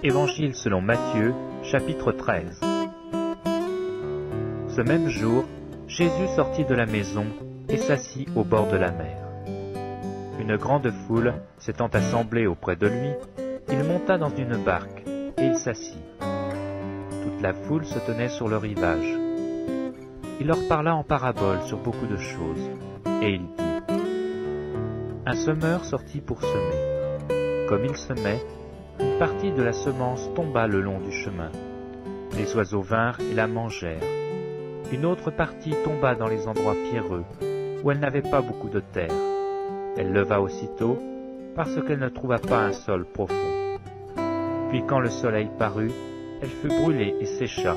Évangile selon Matthieu, chapitre 13. Ce même jour, Jésus sortit de la maison et s'assit au bord de la mer. Une grande foule s'étant assemblée auprès de lui, il monta dans une barque et il s'assit. Toute la foule se tenait sur le rivage. Il leur parla en parabole sur beaucoup de choses, et il dit : Un semeur sortit pour semer. Comme il semait, une partie de la semence tomba le long du chemin. Les oiseaux vinrent et la mangèrent. Une autre partie tomba dans les endroits pierreux, où elle n'avait pas beaucoup de terre. Elle leva aussitôt, parce qu'elle ne trouva pas un sol profond. Puis quand le soleil parut, elle fut brûlée et sécha,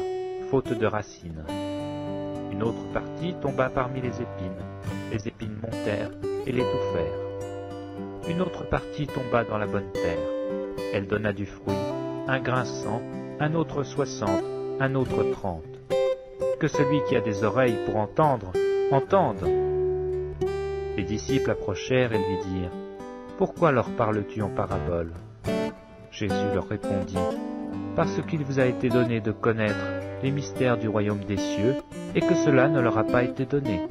faute de racines. Une autre partie tomba parmi les épines montèrent et l'étouffèrent. Une autre partie tomba dans la bonne terre. Elle donna du fruit, un grain 100, un autre 60, un autre 30. Que celui qui a des oreilles pour entendre, entende. Les disciples approchèrent et lui dirent : Pourquoi leur parles-tu en parabole ? Jésus leur répondit : Parce qu'il vous a été donné de connaître les mystères du royaume des cieux, et que cela ne leur a pas été donné.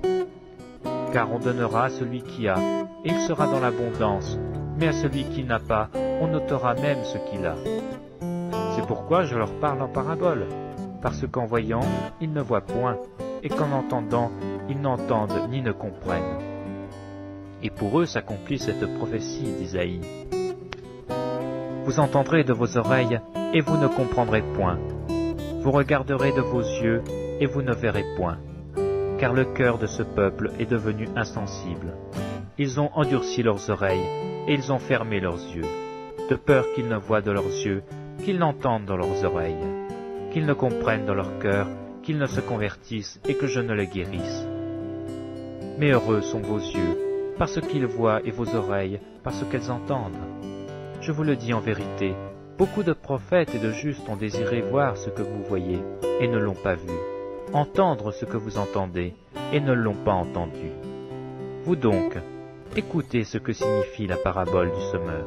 Car on donnera à celui qui a, et il sera dans l'abondance, mais à celui qui n'a pas, on ôtera même ce qu'il a. C'est pourquoi je leur parle en parabole, parce qu'en voyant, ils ne voient point, et qu'en entendant, ils n'entendent ni ne comprennent. Et pour eux s'accomplit cette prophétie d'Isaïe. Vous entendrez de vos oreilles, et vous ne comprendrez point. Vous regarderez de vos yeux, et vous ne verrez point. Car le cœur de ce peuple est devenu insensible. Ils ont endurci leurs oreilles, et ils ont fermé leurs yeux, de peur qu'ils ne voient de leurs yeux, qu'ils n'entendent dans leurs oreilles, qu'ils ne comprennent dans leur cœur, qu'ils ne se convertissent, et que je ne les guérisse. Mais heureux sont vos yeux, parce qu'ils voient, et vos oreilles, parce qu'elles entendent. Je vous le dis en vérité, beaucoup de prophètes et de justes ont désiré voir ce que vous voyez, et ne l'ont pas vu, entendre ce que vous entendez, et ne l'ont pas entendu. Vous donc, écoutez ce que signifie la parabole du semeur.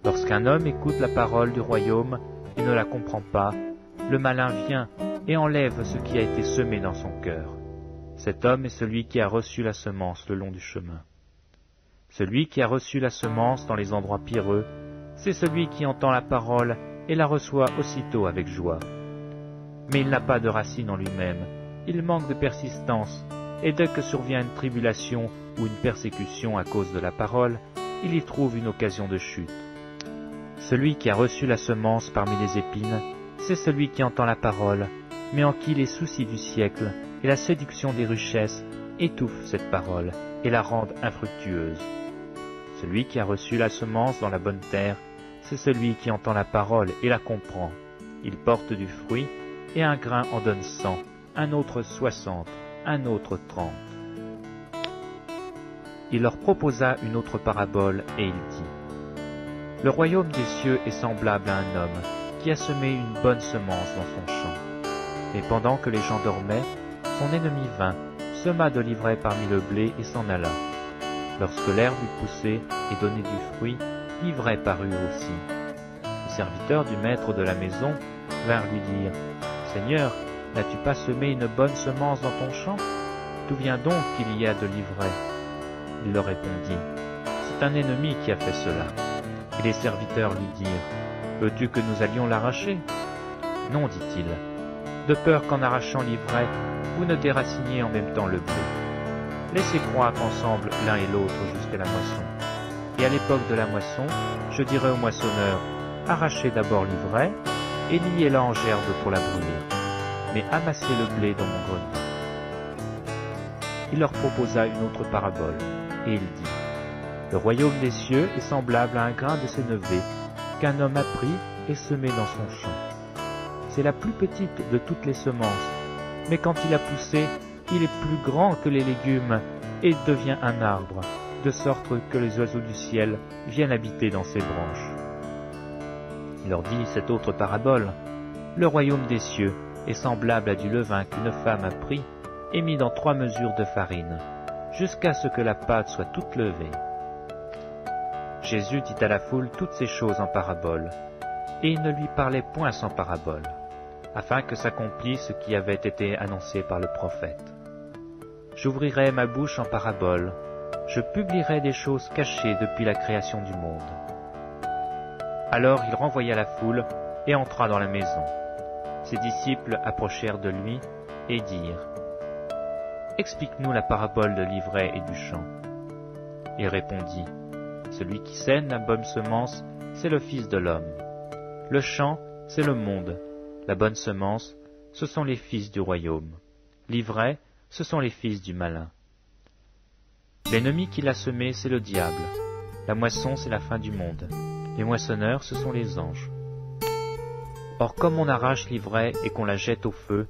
Lorsqu'un homme écoute la parole du royaume et ne la comprend pas, le malin vient et enlève ce qui a été semé dans son cœur. Cet homme est celui qui a reçu la semence le long du chemin. Celui qui a reçu la semence dans les endroits pierreux, c'est celui qui entend la parole et la reçoit aussitôt avec joie. Mais il n'a pas de racine en lui-même, il manque de persistance, et dès que survient une tribulation ou une persécution à cause de la parole, il y trouve une occasion de chute. Celui qui a reçu la semence parmi les épines, c'est celui qui entend la parole, mais en qui les soucis du siècle et la séduction des richesses étouffent cette parole et la rendent infructueuse. Celui qui a reçu la semence dans la bonne terre, c'est celui qui entend la parole et la comprend. Il porte du fruit, et un grain en donne 100, un autre 60, un autre 30. Il leur proposa une autre parabole, et il dit : Le royaume des cieux est semblable à un homme qui a semé une bonne semence dans son champ. Mais pendant que les gens dormaient, son ennemi vint, sema de l'ivraie parmi le blé et s'en alla. Lorsque l'herbe eut poussé et donné du fruit, l'ivraie parut aussi. Les serviteurs du maître de la maison vinrent lui dire : Seigneur, n'as-tu pas semé une bonne semence dans ton champ ? D'où vient donc qu'il y a de l'ivraie ? Il leur répondit : C'est un ennemi qui a fait cela. Et les serviteurs lui dirent : Veux-tu que nous allions l'arracher ? Non, dit-il, de peur qu'en arrachant l'ivraie, vous ne déraciniez en même temps le blé. Laissez croître ensemble l'un et l'autre jusqu'à la moisson. Et à l'époque de la moisson, je dirai au moissonneur : Arrachez d'abord l'ivraie, et liez-la en gerbe pour la brûler, mais amassez le blé dans mon grenier. Il leur proposa une autre parabole, et il dit : Le royaume des cieux est semblable à un grain de sénévé qu'un homme a pris et semé dans son champ. C'est la plus petite de toutes les semences, mais quand il a poussé, il est plus grand que les légumes et devient un arbre, de sorte que les oiseaux du ciel viennent habiter dans ses branches. Il leur dit cette autre parabole : Le royaume des cieux est semblable à du levain qu'une femme a pris et mis dans 3 mesures de farine, jusqu'à ce que la pâte soit toute levée. Jésus dit à la foule toutes ces choses en parabole, et il ne lui parlait point sans parabole, afin que s'accomplisse ce qui avait été annoncé par le prophète. J'ouvrirai ma bouche en parabole, je publierai des choses cachées depuis la création du monde. Alors il renvoya la foule et entra dans la maison. Ses disciples approchèrent de lui et dirent : « Explique-nous la parabole de l'ivraie et du champ. » Il répondit : « Celui qui sème la bonne semence, c'est le Fils de l'homme. Le champ, c'est le monde. La bonne semence, ce sont les fils du royaume. L'ivraie, ce sont les fils du malin. L'ennemi qui l'a semé, c'est le diable. La moisson, c'est la fin du monde. Les moissonneurs, ce sont les anges. Or, comme on arrache l'ivraie et qu'on la jette au feu,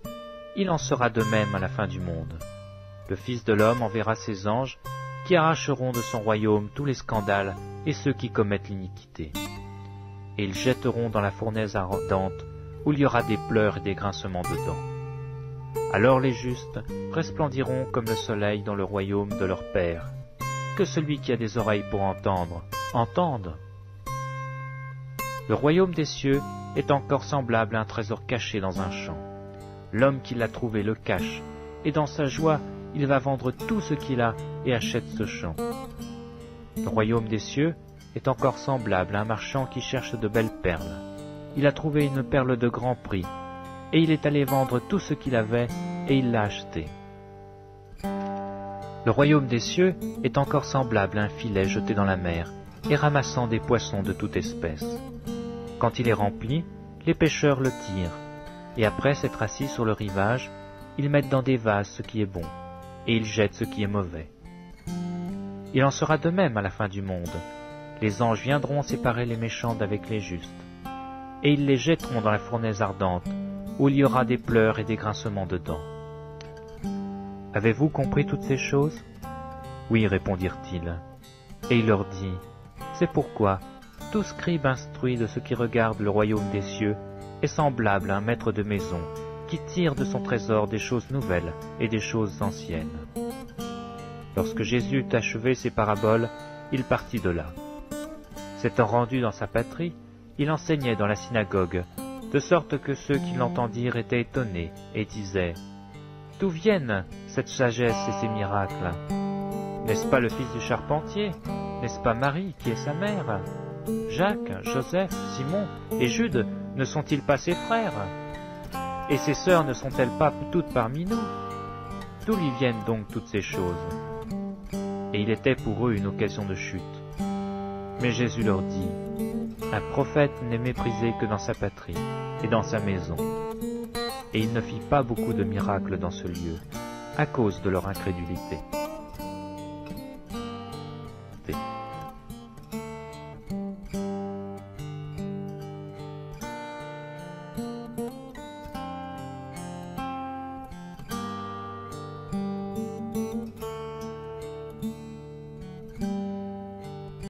il en sera de même à la fin du monde. Le Fils de l'homme enverra ses anges, qui arracheront de son royaume tous les scandales et ceux qui commettent l'iniquité. Et ils jetteront dans la fournaise ardente, où il y aura des pleurs et des grincements de dents. Alors les justes resplendiront comme le soleil dans le royaume de leur Père. Que celui qui a des oreilles pour entendre, entende. Le royaume des cieux est encore semblable à un trésor caché dans un champ. L'homme qui l'a trouvé le cache, et dans sa joie, il va vendre tout ce qu'il a et achète ce champ. Le royaume des cieux est encore semblable à un marchand qui cherche de belles perles. Il a trouvé une perle de grand prix, et il est allé vendre tout ce qu'il avait, et il l'a acheté. Le royaume des cieux est encore semblable à un filet jeté dans la mer, et ramassant des poissons de toute espèce. Quand il est rempli, les pêcheurs le tirent, et après s'être assis sur le rivage, ils mettent dans des vases ce qui est bon, et ils jettent ce qui est mauvais. Il en sera de même à la fin du monde. Les anges viendront séparer les méchants d'avec les justes, et ils les jetteront dans la fournaise ardente, où il y aura des pleurs et des grincements de dents. Avez-vous compris toutes ces choses ? Oui, répondirent-ils. Et il leur dit : C'est pourquoi tout scribe instruit de ce qui regarde le royaume des cieux est semblable à un maître de maison qui tire de son trésor des choses nouvelles et des choses anciennes. Lorsque Jésus eut achevé ses paraboles, il partit de là. S'étant rendu dans sa patrie, il enseignait dans la synagogue, de sorte que ceux qui l'entendirent étaient étonnés et disaient : D'où viennent cette sagesse et ces miracles ? N'est-ce pas le fils du charpentier ? N'est-ce pas Marie qui est sa mère ? Jacques, Joseph, Simon et Jude ne sont-ils pas ses frères ? Et ses sœurs ne sont-elles pas toutes parmi nous ? D'où lui viennent donc toutes ces choses ? Et il était pour eux une occasion de chute. Mais Jésus leur dit : Un prophète n'est méprisé que dans sa patrie et dans sa maison. Et il ne fit pas beaucoup de miracles dans ce lieu, à cause de leur incrédulité.